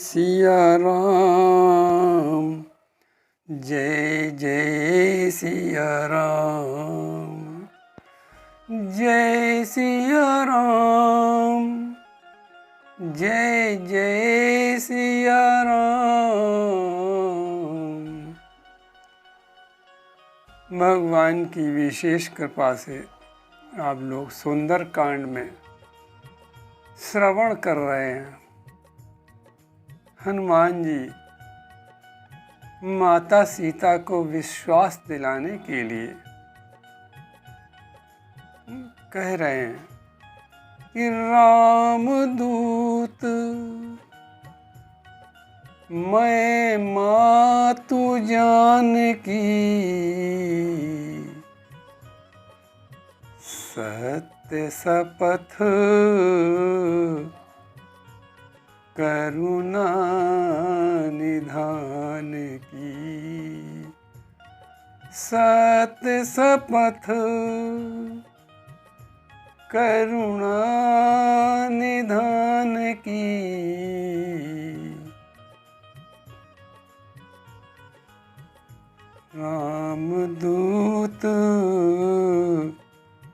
सिया राम, जय जय सिया राम, जय सिया राम, जय जय सिया राम। भगवान की विशेष कृपा से आप लोग सुंदर कांड में श्रवण कर रहे हैं। हनुमान जी माता सीता को विश्वास दिलाने के लिए कह रहे हैं कि रामदूत मैं मातु जानकी, सत्य शपथ करुणा निधान की, सत्य शपथ करुणा निधान की। रामदूत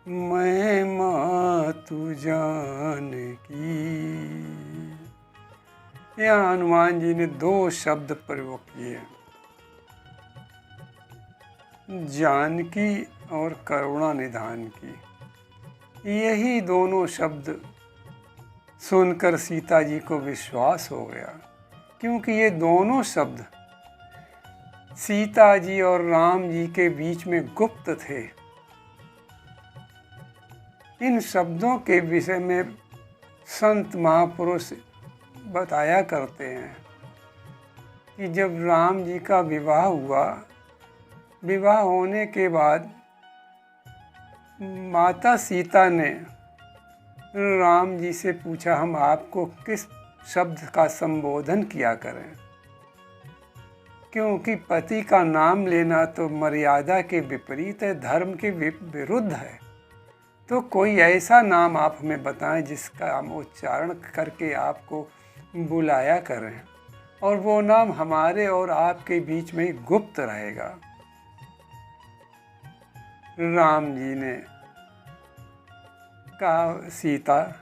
मैं मातु जानकी। यहाँ हनुमान जी ने दो शब्द प्रयोग किए, जानकी और करुणा निधान की। यही दोनों शब्द सुनकर सीता जी को विश्वास हो गया, क्योंकि ये दोनों शब्द सीता जी और राम जी के बीच में गुप्त थे। इन शब्दों के विषय में संत महापुरुष बताया करते हैं कि जब राम जी का विवाह हुआ, विवाह होने के बाद माता सीता ने राम जी से पूछा, हम आपको किस शब्द का संबोधन किया करें, क्योंकि पति का नाम लेना तो मर्यादा के विपरीत है, धर्म के विरुद्ध है। तो कोई ऐसा नाम आप हमें बताएं जिसका हम उच्चारण करके आपको बुलाया करें, और वो नाम हमारे और आपके बीच में गुप्त रहेगा। राम जी ने कहा, सीता,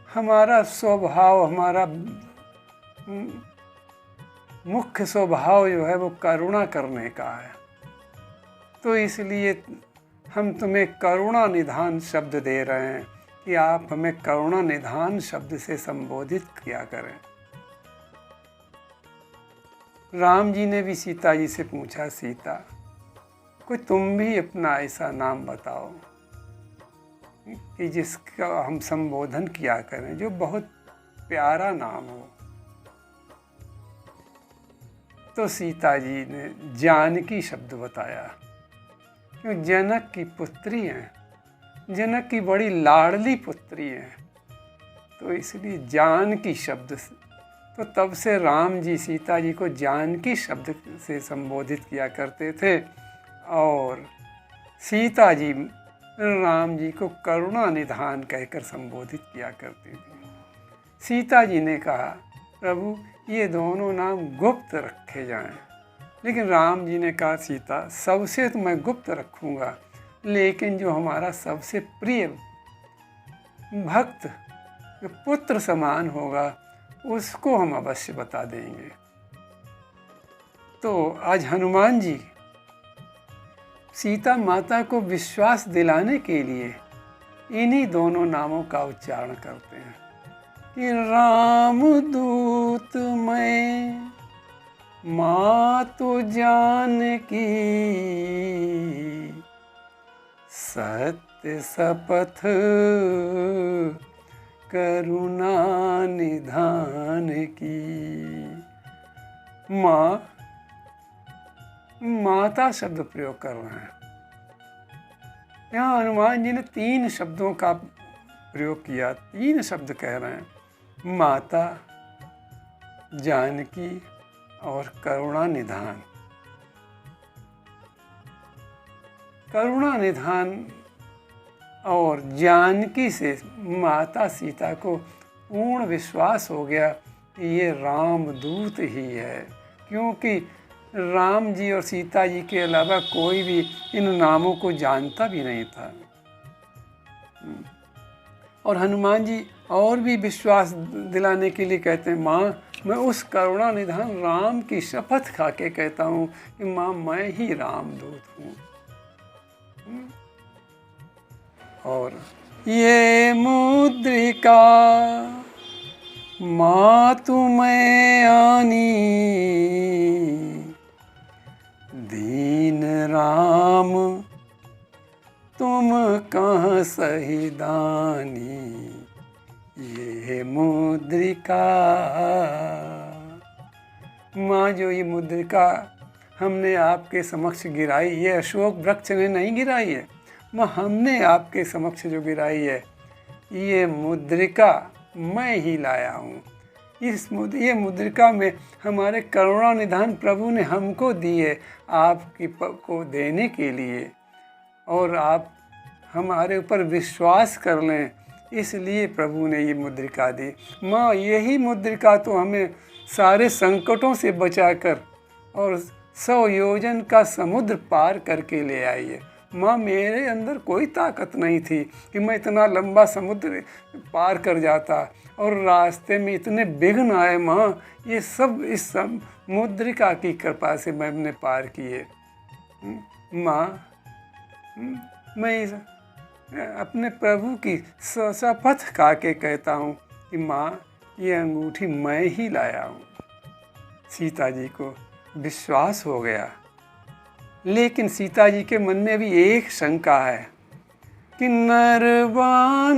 हमारा स्वभाव, हमारा मुख्य स्वभाव जो है वो करुणा करने का है, तो इसलिए हम तुम्हें करुणा निधान शब्द दे रहे हैं कि आप हमें करुणा निधान शब्द से संबोधित किया करें। राम जी ने भी सीता जी से पूछा, सीता, कोई तुम भी अपना ऐसा नाम बताओ कि जिसका हम संबोधन किया करें, जो बहुत प्यारा नाम हो। तो सीता जी ने जानकी शब्द बताया, क्यों जनक की पुत्री हैं, जनक की बड़ी लाडली पुत्री हैं, तो इसलिए जानकी शब्द। तो तब से राम जी सीता जी को जानकी शब्द से संबोधित किया करते थे, और सीता जी राम जी को करुणा निधान कहकर संबोधित किया करती थी। सीता जी ने कहा, प्रभु ये दोनों नाम गुप्त रखे जाएं। लेकिन राम जी ने कहा, सीता, सबसे तो मैं गुप्त रखूँगा, लेकिन जो हमारा सबसे प्रिय भक्त, जो पुत्र समान होगा, उसको हम अवश्य बता देंगे। तो आज हनुमान जी सीता माता को विश्वास दिलाने के लिए इन्हीं दोनों नामों का उच्चारण करते हैं कि रामदूत मैं मातु जानकी, सत्य शपथ करुणा निधान की। माता शब्द प्रयोग कर रहे हैं। यहाँ हनुमान जी ने तीन शब्दों का प्रयोग किया, तीन शब्द कह रहे हैं, माता, जानकी और करुणा निधान। करुणा निधान और जानकी से माता सीता को पूर्ण विश्वास हो गया ये रामदूत ही है, क्योंकि राम जी और सीता जी के अलावा कोई भी इन नामों को जानता भी नहीं था। और हनुमान जी और भी विश्वास दिलाने के लिए कहते हैं, माँ मैं उस करुणा निधान राम की शपथ खा के कहता हूँ कि माँ मैं ही रामदूत हूँ। और ये मुद्रिका माँ तुम्हें आनी, दीन राम तुम कहाँ सही दानी, ये मुद्रिका। माँ जो ये मुद्रिका हमने आपके समक्ष गिराई, ये अशोक वृक्ष ने नहीं गिराई है माँ, हमने आपके समक्ष जो गिराई है, ये मुद्रिका मैं ही लाया हूँ। ये मुद्रिका में हमारे करुणा निधान प्रभु ने हमको दी है आपकी को देने के लिए, और आप हमारे ऊपर विश्वास कर लें, इसलिए प्रभु ने ये मुद्रिका दी। माँ यही मुद्रिका तो हमें सारे संकटों से बचाकर और 100 योजन का समुद्र पार करके ले आई है। माँ मेरे अंदर कोई ताकत नहीं थी कि मैं इतना लंबा समुद्र पार कर जाता, और रास्ते में इतने विघ्न आए माँ, ये सब इस सब मुद्रिका की कृपा से मैंने पार किए। माँ मैं अपने प्रभु की शपथ खा के कहता हूँ कि माँ ये अंगूठी मैं ही लाया हूँ। सीता जी को विश्वास हो गया, लेकिन सीता जी के मन में भी एक शंका है कि नरवानरई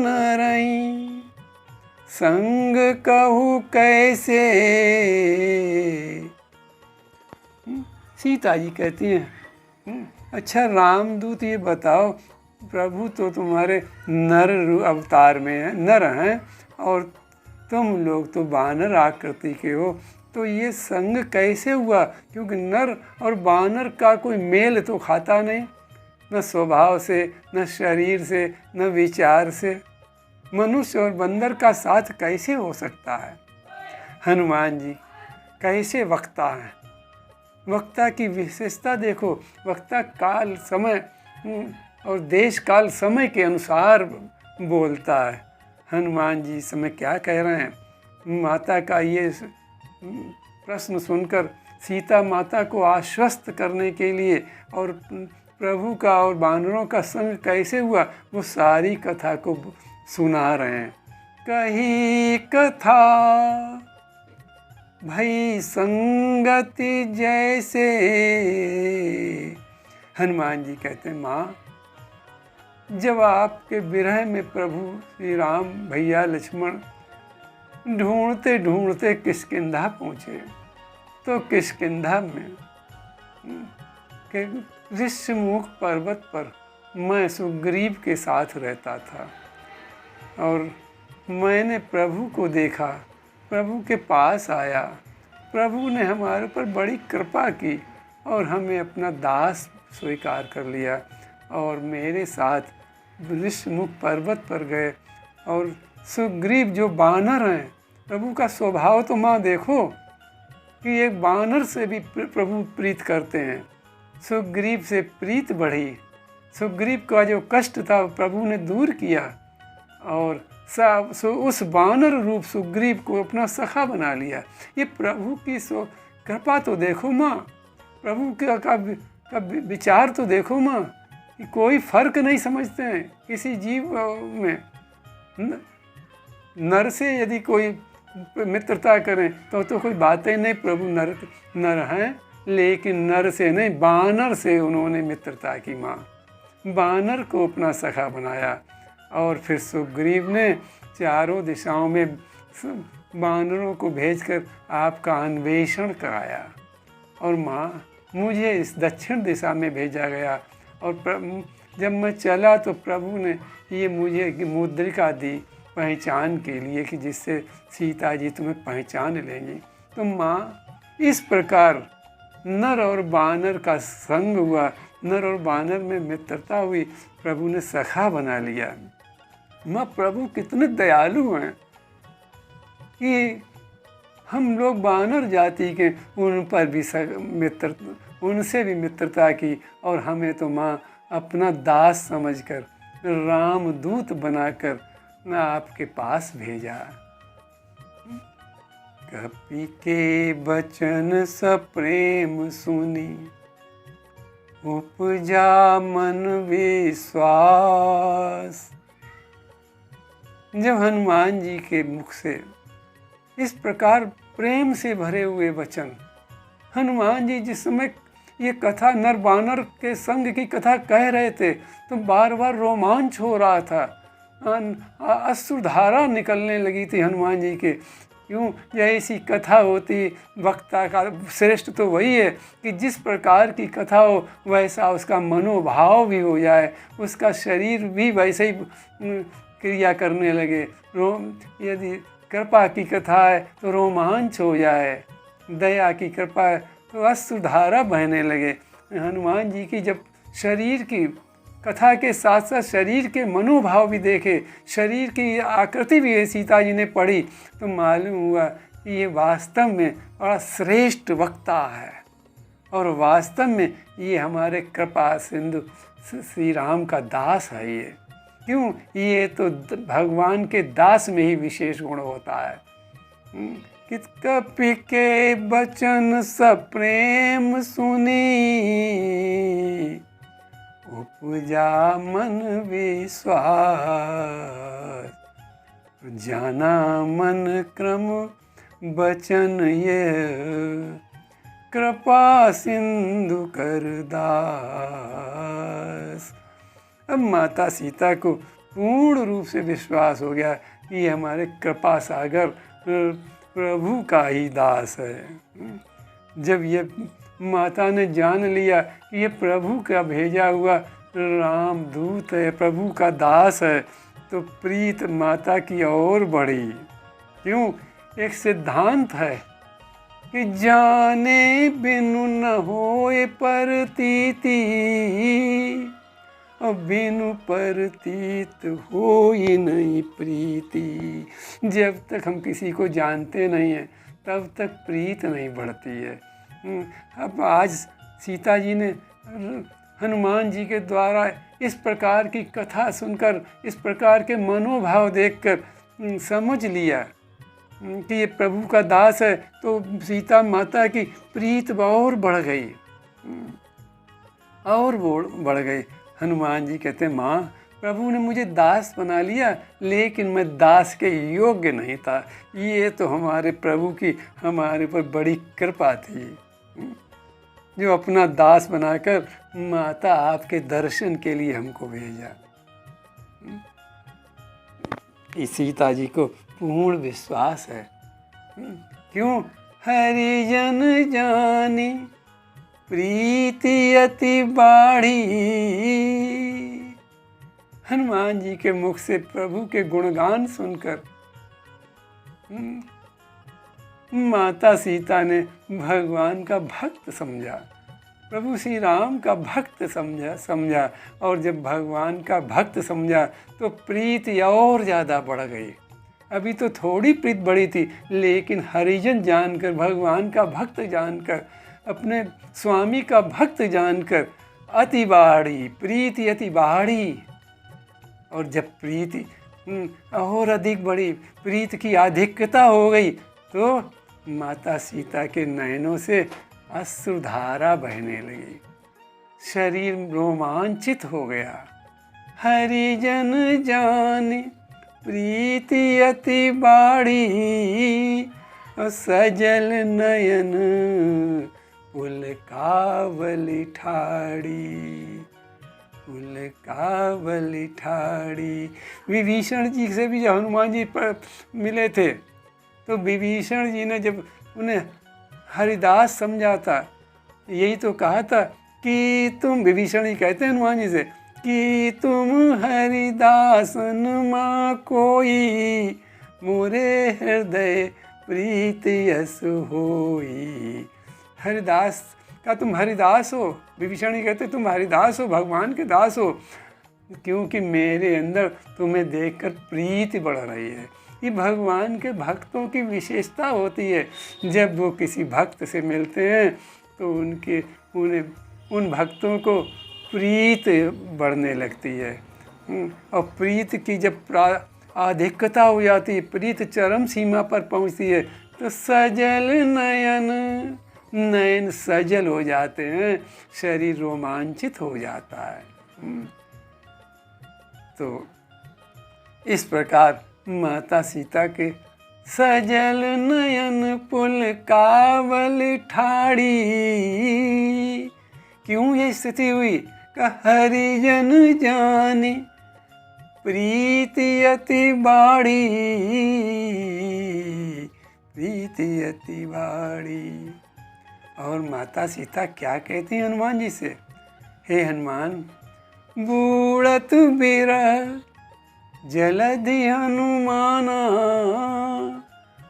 संग कहूँ कैसे। सीता जी कहती हैं, अच्छा रामदूत ये बताओ, प्रभु तो तुम्हारे नर अवतार में है, नर हैं, और तुम लोग तो बानर आकृति के हो, तो ये संग कैसे हुआ? क्योंकि नर और बानर का कोई मेल तो खाता नहीं, न स्वभाव से, न शरीर से, न विचार से। मनुष्य और बंदर का साथ कैसे हो सकता है? हनुमान जी कैसे वक्ता हैं, वक्ता की विशेषता देखो, वक्ता काल समय और देश काल समय के अनुसार बोलता है। हनुमान जी इस समय क्या कह रहे हैं? माता का ये प्रश्न सुनकर सीता माता को आश्वस्त करने के लिए और प्रभु का और बानरों का संग कैसे हुआ, वो सारी कथा को सुना रहे हैं। कही कथा भई संगति जैसे। हनुमान जी कहते हैं, माँ जब आपके विरह में प्रभु श्री राम भैया लक्ष्मण ढूंढते ढूंढते किष्किंधा पहुँचे, तो किष्किंधा में के ऋष्यमुख पर्वत पर मैं सुग्रीव के साथ रहता था, और मैंने प्रभु को देखा, प्रभु के पास आया, प्रभु ने हमारे ऊपर बड़ी कृपा की और हमें अपना दास स्वीकार कर लिया, और मेरे साथ ऋष्यमुख पर्वत पर गए। और सुग्रीव जो बानर हैं, प्रभु का स्वभाव तो माँ देखो कि एक बानर से भी प्रभु प्रीत करते हैं। सुग्रीव से प्रीत बढ़ी, सुग्रीव का जो कष्ट था प्रभु ने दूर किया, और उस बानर रूप सुग्रीव को अपना सखा बना लिया। ये प्रभु की कृपा तो देखो माँ, प्रभु का विचार तो देखो माँ, कि कोई फर्क नहीं समझते हैं किसी जीव में। नर से यदि कोई मित्रता करें तो कोई बातें नहीं, प्रभु नर हैं, लेकिन नर से नहीं, बानर से उन्होंने मित्रता की माँ, बानर को अपना सखा बनाया। और फिर सुग्रीव ने चारों दिशाओं में बानरों को भेजकर आपका अन्वेषण कराया, और माँ मुझे इस दक्षिण दिशा में भेजा गया, और जब मैं चला तो प्रभु ने ये मुझे मुद्रिका दी पहचान के लिए, कि जिससे सीता जी तुम्हें पहचान लेंगी। तो माँ इस प्रकार नर और बानर का संग हुआ, नर और बानर में मित्रता हुई, प्रभु ने सखा बना लिया। माँ प्रभु कितने दयालु हैं कि हम लोग वानर जाति के उन पर भी उनसे भी मित्रता की और हमें तो माँ अपना दास समझकर रामदूत बनाकर न आपके पास भेजा। कपि के बचन सप्रेम सुनी उपजा मन विश्वास। जब हनुमान जी के मुख से इस प्रकार प्रेम से भरे हुए वचन, हनुमान जी जिस समय ये कथा नर बानर के संग की कथा कह रहे थे तो बार बार रोमांच हो रहा था, अश्रुधारा निकलने लगी थी हनुमान जी के। क्यों? ऐसी कथा होती, वक्ता का श्रेष्ठ तो वही है कि जिस प्रकार की कथा हो वैसा उसका मनोभाव भी हो जाए, उसका शरीर भी वैसे ही क्रिया करने लगे। यदि कृपा की कथा है तो रोमांच हो जाए, दया की कृपा है तो अश्रुधारा बहने लगे। हनुमान जी की जब शरीर की कथा के साथ साथ शरीर के मनोभाव भी देखे, शरीर की आकृति भी सीता जी ने पढ़ी तो मालूम हुआ कि ये वास्तव में बड़ा श्रेष्ठ वक्ता है और वास्तव में ये हमारे कृपा सिंधु श्री राम का दास है। ये क्यों? ये तो भगवान के दास में ही विशेष गुण होता है। कित कपि के बचन सप्रेम सुनी उपजा मन विश्वास। जाना मन क्रम बचन ये कृपा सिंधु कर दास। अब माता सीता को पूर्ण रूप से विश्वास हो गया कि ये हमारे कृपा सागर प्रभु का ही दास है। जब ये माता ने जान लिया कि ये प्रभु का भेजा हुआ रामदूत है, प्रभु का दास है, तो प्रीत माता की और बढ़ी। क्यों? एक सिद्धांत है कि जाने बिनु न होए परतीति और बिनु परतीत होई नहीं प्रीति। जब तक हम किसी को जानते नहीं हैं तब तक प्रीत नहीं बढ़ती है। अब आज सीता जी ने हनुमान जी के द्वारा इस प्रकार की कथा सुनकर, इस प्रकार के मनोभाव देखकर समझ लिया कि ये प्रभु का दास है, तो सीता माता की प्रीत और बढ़ गई और बढ़ गई। हनुमान जी कहते हैं, माँ प्रभु ने मुझे दास बना लिया लेकिन मैं दास के योग्य नहीं था। ये तो हमारे प्रभु की हमारे पर बड़ी कृपा थी जो अपना दास बनाकर माता आपके दर्शन के लिए हमको भेजा। इस सीता जी को पूर्ण विश्वास है। क्यों? हरिजन जानी प्रीति अति बाढ़ी। हनुमान जी के मुख से प्रभु के गुणगान सुनकर माता सीता ने भगवान का भक्त समझा, प्रभु श्री राम का भक्त समझा और जब भगवान का भक्त समझा तो प्रीति और ज़्यादा बढ़ गई। अभी तो थोड़ी प्रीत बढ़ी थी लेकिन हरिजन जानकर, भगवान का भक्त जानकर, अपने स्वामी का भक्त जानकर अति बाढ़ी, प्रीति अति बाढ़ी। और जब प्रीति और अधिक बढ़ी, प्रीत की अधिकता हो गई तो माता सीता के नयनों से अश्रुधारा बहने लगी, शरीर रोमांचित हो गया। हरिजन जाने प्रीति अति बाढ़ी सजल नयन पुलकावली ठाड़ी, पुलकावली ठाड़ी। विभीषण जी से भी जब हनुमान जी पर मिले थे तो विभीषण जी ने जब उन्हें हरिदास समझा था, यही तो कहा था कि तुम, विभीषण जी कहते हैं हनुमान जी से कि तुम हरिदासन माँ कोई, मोरे हृदय प्रीति यस होई। हरिदास का तुम हरिदास हो। विभीषण जी कहते तुम हरिदास हो, भगवान के दास हो, क्योंकि मेरे अंदर तुम्हें देखकर प्रीति बढ़ रही है। ये भगवान के भक्तों की विशेषता होती है। जब वो किसी भक्त से मिलते हैं तो उन्हें उन भक्तों को प्रीत बढ़ने लगती है। और प्रीत की जब अधिकता हो जाती है, प्रीत चरम सीमा पर पहुंचती है, तो सजल नयन सजल हो जाते हैं, शरीर रोमांचित हो जाता है। तो इस प्रकार माता सीता के सजल नयन पुलकावल ठाड़ी, क्यों ये स्थिति हुई? हरिजन जाने प्रीति अति बाड़ी, प्रीति अति बाड़ी। और माता सीता क्या कहती हैं हनुमान जी से? हे हनुमान, बूढ़त बिरह जलधि हनुमाना,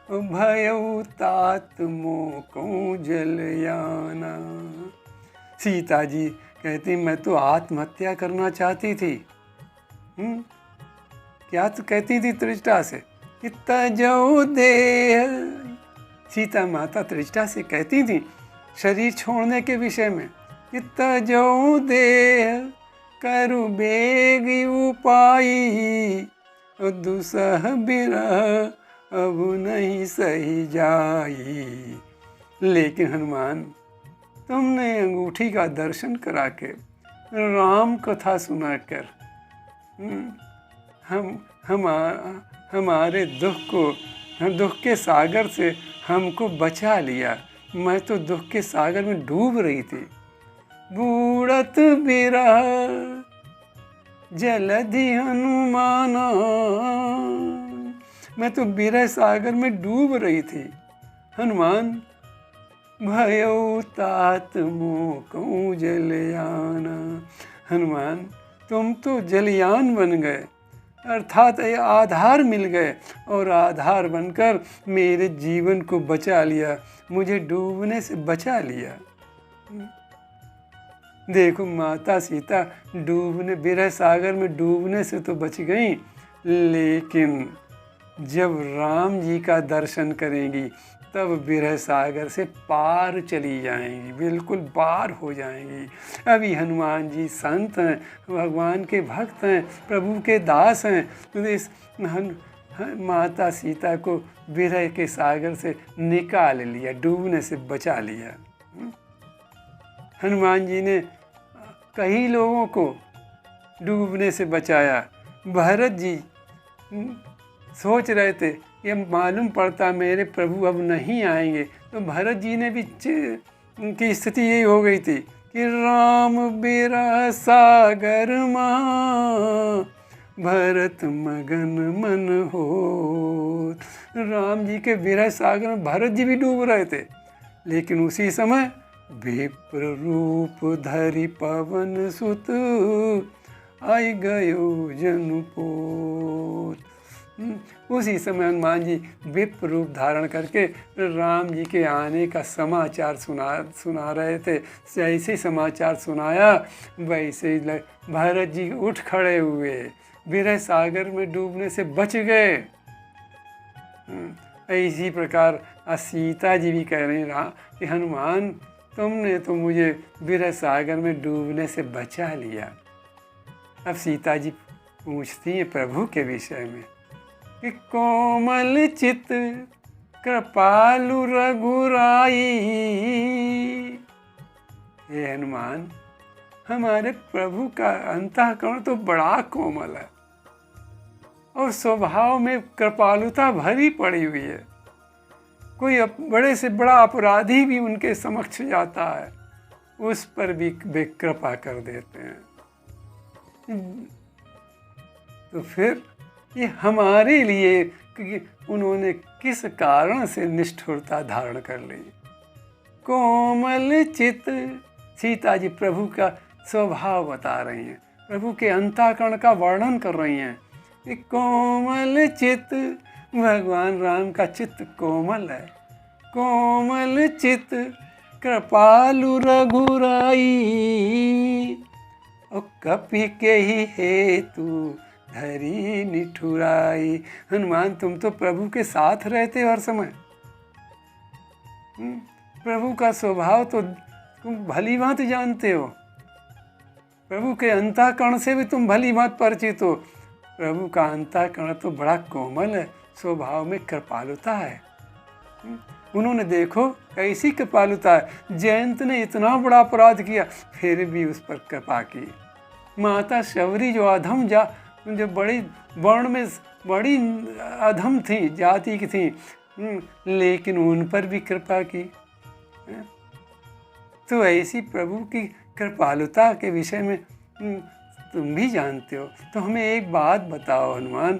भयउ तात मोकऊ जलयाना। सीता जी कहती, मैं तो आत्महत्या करना चाहती थी। क्या तो कहती थी त्रिजटा से? तजौ देह, सीता माता त्रिजटा से कहती थी शरीर छोड़ने के विषय में, तजौ देह करु बेग उपाई, दुसह बिरह अब नहीं सही जाई। लेकिन हनुमान, तुमने अंगूठी का दर्शन करा के, राम कथा सुनाकर हमारे दुख के सागर से हमको बचा लिया। मैं तो दुख के सागर में डूब रही थी। बूढ़त बिरह जलधि हनुमाना, मैं तो बिरह सागर में डूब रही थी। हनुमान, भयउ तात मोकऊ जलयाना। हनुमान, तुम तो जलयान बन गए, अर्थात आधार मिल गए, और आधार बनकर मेरे जीवन को बचा लिया, मुझे डूबने से बचा लिया। देखो, माता सीता बिरह सागर में डूबने से तो बच गई, लेकिन जब राम जी का दर्शन करेंगी तब बिरह सागर से पार चली जाएंगी, बिल्कुल पार हो जाएंगी। अभी हनुमान जी संत हैं, भगवान के भक्त हैं, प्रभु के दास हैं, तो इस माता सीता को बिरह के सागर से निकाल लिया, डूबने से बचा लिया। हनुमान जी ने कई लोगों को डूबने से बचाया। भरत जी सोच रहे थे, ये मालूम पड़ता मेरे प्रभु अब नहीं आएंगे, तो भरत जी ने भी की स्थिति यही हो गई थी कि राम बिरह सागर मां, भरत मगन मन हो। राम जी के विरह सागर में भरत जी भी डूब रहे थे, लेकिन उसी समय विप्र रूप धरि पवन सुत, आई गयो जनपोत। उसी समय हनुमान जी विप्र रूप धारण करके राम जी के आने का समाचार सुना रहे थे। जैसे समाचार सुनाया वैसे ही भरत जी उठ खड़े हुए, विरह सागर में डूबने से बच गए। इसी प्रकार सीता जी भी कह रही रहा कि हनुमान, तुमने तो मुझे विरह सागर में डूबने से बचा लिया। अब सीता जी पूछती हैं प्रभु के विषय में कि कोमल चित कृपालु रघुराई। हे हनुमान, हमारे प्रभु का अंतःकरण तो बड़ा कोमल है और स्वभाव में कृपालुता भरी पड़ी हुई है। कोई बड़े से बड़ा अपराधी भी उनके समक्ष जाता है, उस पर भी वे कृपा कर देते हैं। तो फिर ये हमारे लिए कि उन्होंने किस कारण से निष्ठुरता धारण कर ली। कोमल चित, सीता जी प्रभु का स्वभाव बता रही हैं, प्रभु के अंतःकरण का वर्णन कर रही हैं। कि कोमल चित, भगवान राम का चित्त कोमल है। कोमल चित कृपालु रघुराई, और कपि के ही हेतु धरी निठुराई। हनुमान तुम तो प्रभु के साथ रहते हो हर समय। प्रभु का स्वभाव तो तुम भली भांति जानते हो। प्रभु के अंतःकरण से भी तुम भली भांति परिचित हो। प्रभु का अंतःकरण तो बड़ा कोमल है, स्वभाव में कृपालुता है। उन्होंने देखो कैसी कृपालुता है। जयंत ने इतना बड़ा अपराध किया फिर भी उस पर कृपा की। माता शबरी जो बड़ी वर्ण में बड़ी अधम थी, जाति की थी, लेकिन उन पर भी कृपा की। तो ऐसी प्रभु की कृपालुता के विषय में तुम भी जानते हो। तो हमें एक बात बताओ हनुमान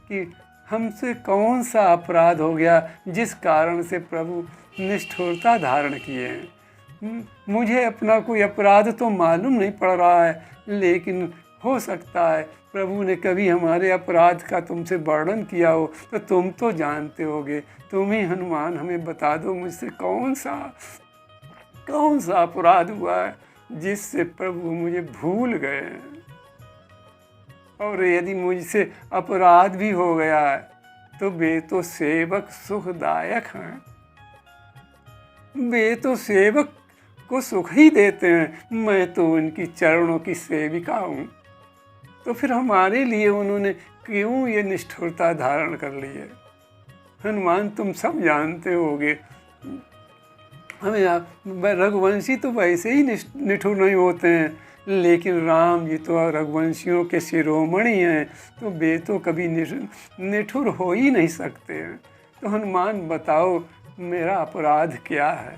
कि हमसे कौन सा अपराध हो गया जिस कारण से प्रभु निष्ठुरता धारण किए हैं। मुझे अपना कोई अपराध तो मालूम नहीं पड़ रहा है, लेकिन हो सकता है प्रभु ने कभी हमारे अपराध का तुमसे वर्णन किया हो, तो तुम तो जानते होगे। तुम ही हनुमान हमें बता दो मुझसे कौन सा अपराध हुआ है जिससे प्रभु मुझे भूल गए हैं। और यदि मुझसे अपराध भी हो गया है तो वे तो सेवक सुखदायक हैं। वे तो सेवक को सुख ही देते हैं। मैं तो उनकी चरणों की सेविका हूँ। तो फिर हमारे लिए उन्होंने क्यों ये निष्ठुरता धारण कर ली है। हनुमान तुम सब जानते होगे। हमें रघुवंशी तो वैसे ही निठुर नहीं होते हैं, लेकिन राम जी तो रघुवंशियों के शिरोमणि हैं, तो वे तो कभी निठुर हो ही नहीं सकते हैं। तो हनुमान बताओ मेरा अपराध क्या है।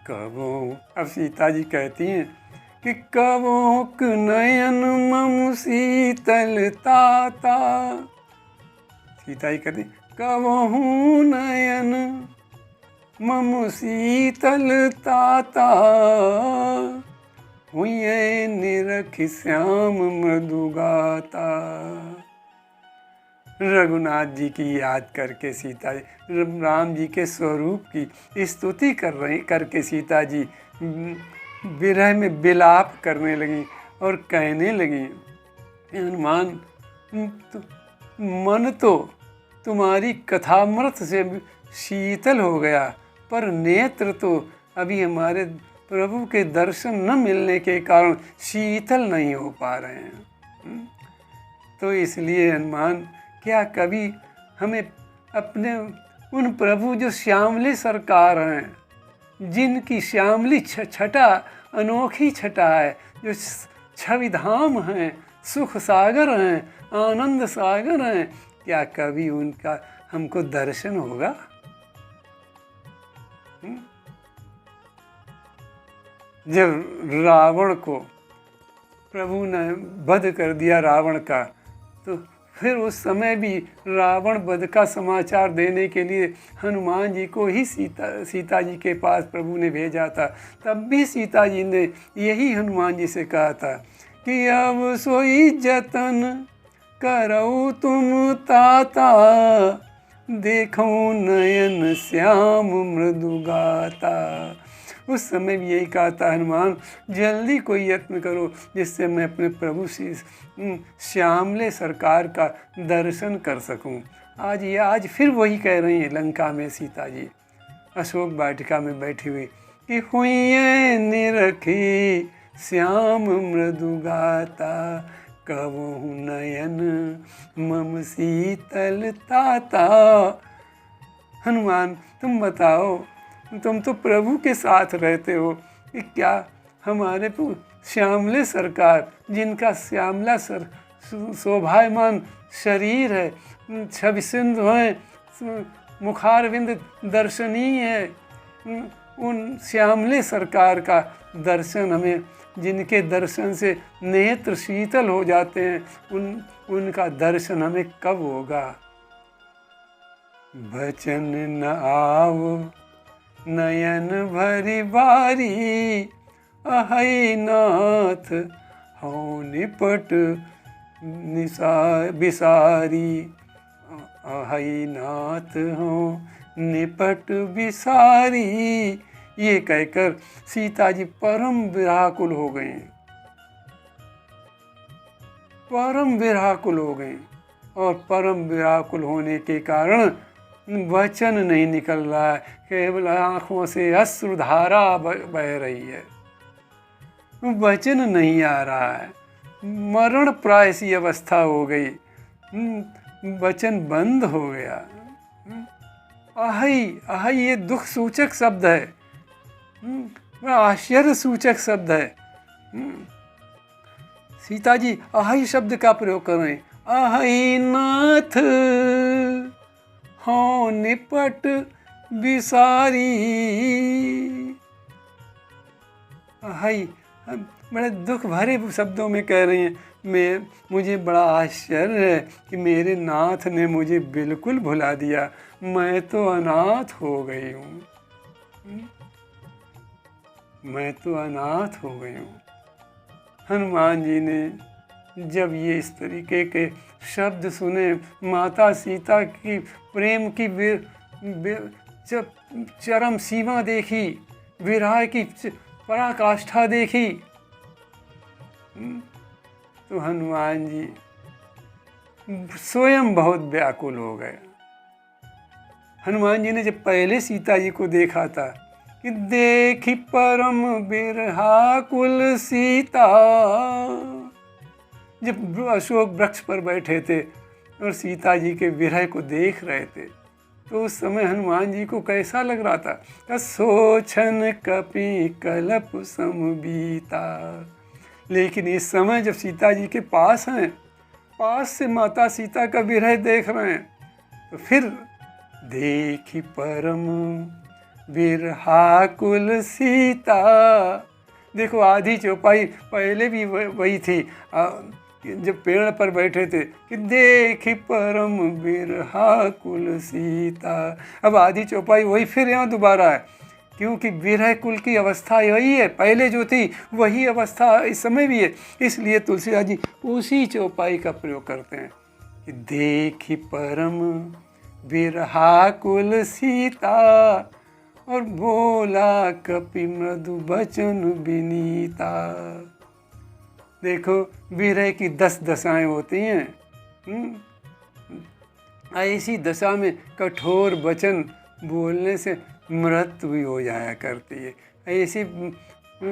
कबो, अब सीता जी कहती हैं कि कबोक नयन मम शीतलता। सीता जी कहती कबहू नयन मम शीतलता, हुए निरख श्याम मृदुगाता। रघुनाथ जी की याद करके सीता जी राम जी के स्वरूप की स्तुति करके सीता जी विरह में विलाप करने लगी और कहने लगी, हनुमान मन तो तुम्हारी कथामृत से शीतल हो गया, पर नेत्र तो अभी हमारे प्रभु के दर्शन न मिलने के कारण शीतल नहीं हो पा रहे हैं। तो इसलिए हनुमान क्या कभी हमें अपने उन प्रभु जो श्यामली सरकार हैं, जिनकी श्यामली छटा अनोखी छटा है, जो छविधाम हैं, सुख सागर हैं, आनंद सागर हैं, क्या कभी उनका हमको दर्शन होगा। जब रावण को प्रभु ने वध कर दिया रावण का, तो फिर उस समय भी रावण वध का समाचार देने के लिए हनुमान जी को ही सीता जी के पास प्रभु ने भेजा था। तब भी सीता जी ने यही हनुमान जी से कहा था कि अब सोई जतन करो तुम ताता, देखो नयन श्याम मृदुगाता। उस समय भी यही कहा था, हनुमान जल्दी कोई यत्न करो जिससे मैं अपने प्रभु श्यामले सरकार का दर्शन कर सकूं। आज फिर वही कह रही हैं लंका में सीता जी अशोक वाटिका में बैठी हुई कि हुई निरखी श्याम मृदुगाता, कबहु नयन मम शीतलता। हनुमान तुम बताओ, तुम तो प्रभु के साथ रहते हो, कि क्या हमारे श्यामले सरकार, जिनका श्यामला शोभायमान शरीर है, छवि सिंधु हैं, मुखारविंद दर्शनीय है, उन श्यामले सरकार का दर्शन हमें, जिनके दर्शन से नेत्र शीतल हो जाते हैं, उनका दर्शन हमें कब होगा। बचन न आओ नयन भरी बारी, अहै नाथ हौ निपट बिसारी, अहै नाथ हौ निपट बिसारी। ये कहकर सीता जी परम व्याकुल हो गई। परम व्याकुल हो गई और परम व्याकुल होने के कारण वचन नहीं निकल रहा है, केवल आँखों से अश्रुधारा बह रही है, वचन नहीं आ रहा है, मरण प्राय सी अवस्था हो गई, वचन बंद हो गया। आहई आहई ये दुख सूचक शब्द है, आश्चर्य सूचक शब्द है। सीता जी आहई शब्द का प्रयोग कर रहे हैं। आहई नाथ हो निपट बिसारी। आहई बड़े दुख भरे शब्दों में कह रही हैं, मुझे बड़ा आश्चर्य है कि मेरे नाथ ने मुझे बिल्कुल भुला दिया, मैं तो अनाथ हो गई हूँ, मैं तो अनाथ हो गई हूँ। हनुमान जी ने जब ये इस तरीके के शब्द सुने, माता सीता की प्रेम की जब चरम सीमा देखी, विरह की पराकाष्ठा देखी, तो हनुमान जी स्वयं बहुत व्याकुल हो गए। हनुमान जी ने जब पहले सीता जी को देखा था कि देखी परम बिरहाकुल सीता, जब अशोक वृक्ष पर बैठे थे और सीता जी के विरह को देख रहे थे, तो उस समय हनुमान जी को कैसा लग रहा था? सोचन कपि कलप समबीता। लेकिन इस समय जब सीता जी के पास हैं, पास से माता सीता का विरह देख रहे हैं, तो फिर देखी परम बिरहाकुल सीता। देखो आधी चौपाई पहले भी वही थी, जब पेड़ पर बैठे थे कि देखी परम बिरहाकुल सीता। अब आधी चौपाई वही फिर यहाँ दोबारा है, क्योंकि विरह कुल की अवस्था यही है, पहले जो थी वही अवस्था इस समय भी है। इसलिए तुलसीदास जी उसी चौपाई का प्रयोग करते हैं कि देखी परम बिरहाकुल सीता और बोला कपि मृदु बचन विनीता। देखो विरह की 10 दशाएं होती हैं, ऐसी दशा में कठोर वचन बोलने से मृत्यु भी हो जाया करती है। ऐसी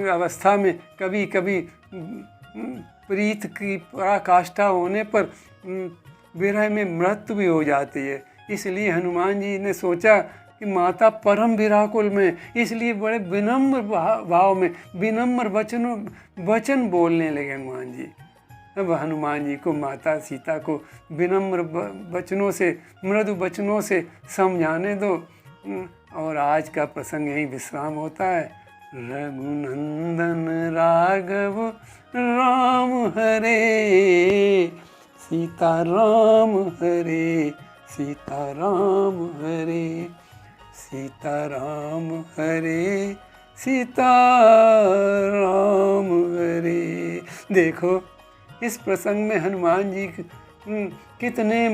अवस्था में कभी कभी प्रीत की पराकाष्ठा होने पर विरह में मृत्यु भी हो जाती है। इसलिए हनुमान जी ने सोचा कि माता परम विराकुल में, इसलिए बड़े विनम्र भाव में विनम्र वचन बोलने लगे हनुमान जी। अब हनुमान जी को माता सीता को विनम्र वचनों से, मृदु वचनों से समझाने दो। और आज का प्रसंग यही विश्राम होता है। रघुनंदन राघव राम हरे, सीता राम हरे, सीता राम हरे, सीता राम हरे, सीता राम हरे। देखो इस प्रसंग में हनुमान जी कितने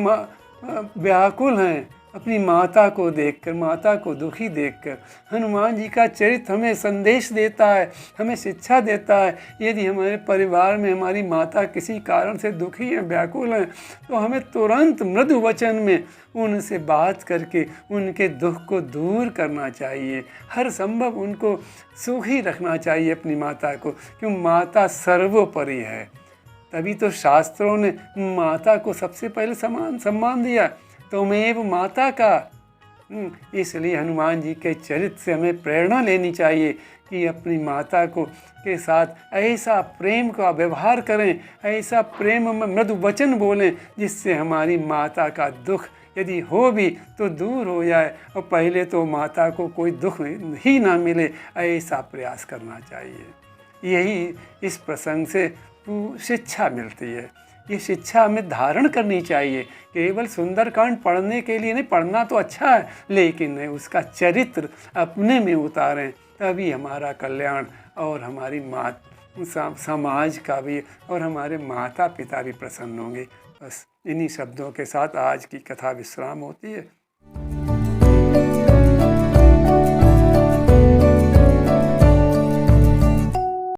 व्याकुल हैं अपनी माता को देखकर, माता को दुखी देखकर। हनुमान जी का चरित्र हमें संदेश देता है, हमें शिक्षा देता है। यदि हमारे परिवार में हमारी माता किसी कारण से दुखी हैं, व्याकुल हैं, तो हमें तुरंत मृदु वचन में उनसे बात करके उनके दुख को दूर करना चाहिए। हर संभव उनको सुखी रखना चाहिए अपनी माता को, क्योंकि माता सर्वोपरि है। तभी तो शास्त्रों ने माता को सबसे पहले सम्मान दिया, तुमेव माता का। इसलिए हनुमान जी के चरित्र से हमें प्रेरणा लेनी चाहिए कि अपनी माता को के साथ ऐसा प्रेम का व्यवहार करें, ऐसा प्रेम में मृदु वचन बोलें जिससे हमारी माता का दुख यदि हो भी तो दूर हो जाए, और पहले तो माता को कोई दुख ही ना मिले, ऐसा प्रयास करना चाहिए। यही इस प्रसंग से शिक्षा मिलती है। ये शिक्षा हमें धारण करनी चाहिए। केवल सुंदरकांड पढ़ने के लिए नहीं, पढ़ना तो अच्छा है, लेकिन उसका चरित्र अपने में उतारें, तभी हमारा कल्याण और हमारी समाज का भी और हमारे माता पिता भी प्रसन्न होंगे। बस इन्हीं शब्दों के साथ आज की कथा विश्राम होती है।